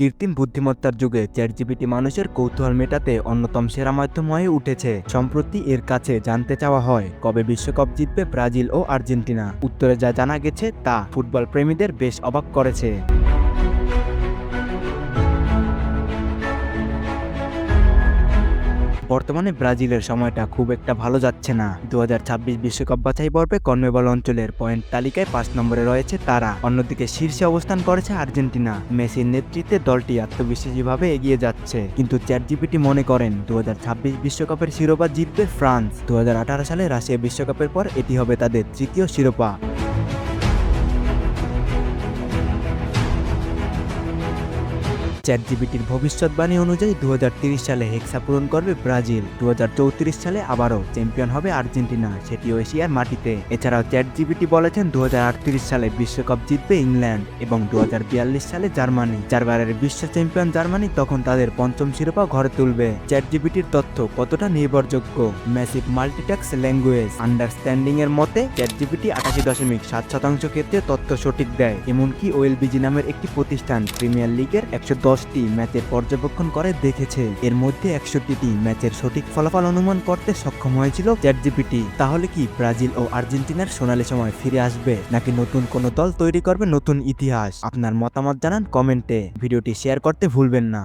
কৃত্রিম বুদ্ধিমত্তার যুগে চ্যাটজিপিটি মানুষের কৌতূহল মেটাতে অন্যতম সেরা মাধ্যম হয়ে উঠেছে। সম্প্রতি এর কাছে জানতে চাওয়া হয় কবে বিশ্বকাপ জিতবে ব্রাজিল ও আর্জেন্টিনা। উত্তরে যা জানা গেছে তা ফুটবল প্রেমীদের বেশ অবাক করেছে। বর্তমানে ব্রাজিলের সময়টা খুব একটা ভালো যাচ্ছে না। 2026 বিশ্বকাপ বাছাই পর্বে কনমেবল অঞ্চলের পয়েন্ট তালিকায় 5 নম্বরে রয়েছে তারা। অন্যদিকে শীর্ষে অবস্থান করেছে আর্জেন্টিনা। মেসির নেতৃত্বে দলটি আত্মবিশ্বাসীভাবে এগিয়ে যাচ্ছে। কিন্তু চ্যাটজিপিটি মনে করেন 2026 বিশ্বকাপের শিরোপা জিতবে ফ্রান্স। 2018 সালে রাশিয়া বিশ্বকাপের পর এটি হবে তাদের তৃতীয় শিরোপা। চ্যাটজিপিটির ভবিষ্যৎবাণী অনুযায়ী 2030 সালে হেক্সা পূরণ করবে ব্রাজিল। 2034 সালে আবারও চ্যাম্পিয়ন হবে আর্জেন্টিনা, সেটিও এশিয়ার মাটিতে। এছাড়াও চ্যাটজিপিটি বলেছেন 2038 সালে বিশ্বকাপ জিতবে ইংল্যান্ড এবং 2042 সালে জার্মানি। 4বারের বিশ্ব চ্যাম্পিয়ন জার্মানি তখন তাদের পঞ্চম শিরোপা ঘরে তুলবে। চ্যাটজিপিটির তথ্য কতটা নির্ভরযোগ্য? ম্যাসিভ মাল্টিটাস্ক ল্যাঙ্গুয়েজ আন্ডারস্ট্যান্ডিং এর মতে চ্যাটজিপিটি 88.7% ক্ষেত্রে তথ্য সঠিক দেয়। এমনকি ওএলবিজি নামের একটি প্রতিষ্ঠান প্রিমিয়ার লিগের 110টি ম্যাচের পর্যবেক্ষণ করে দেখেছে। এর মধ্যে 61টি ম্যাচের সঠিক ফলাফল অনুমান করতে সক্ষম হয়েছিল চ্যাটজিপিটি। তাহলে কি ব্রাজিল ও আর্জেন্টিনার সোনালী সময় ফিরে আসবে, নাকি নতুন কোনো দল তৈরি করবে নতুন ইতিহাস? আপনার মতামত জানান কমেন্টে। ভিডিওটি শেয়ার করতে ভুলবেন না।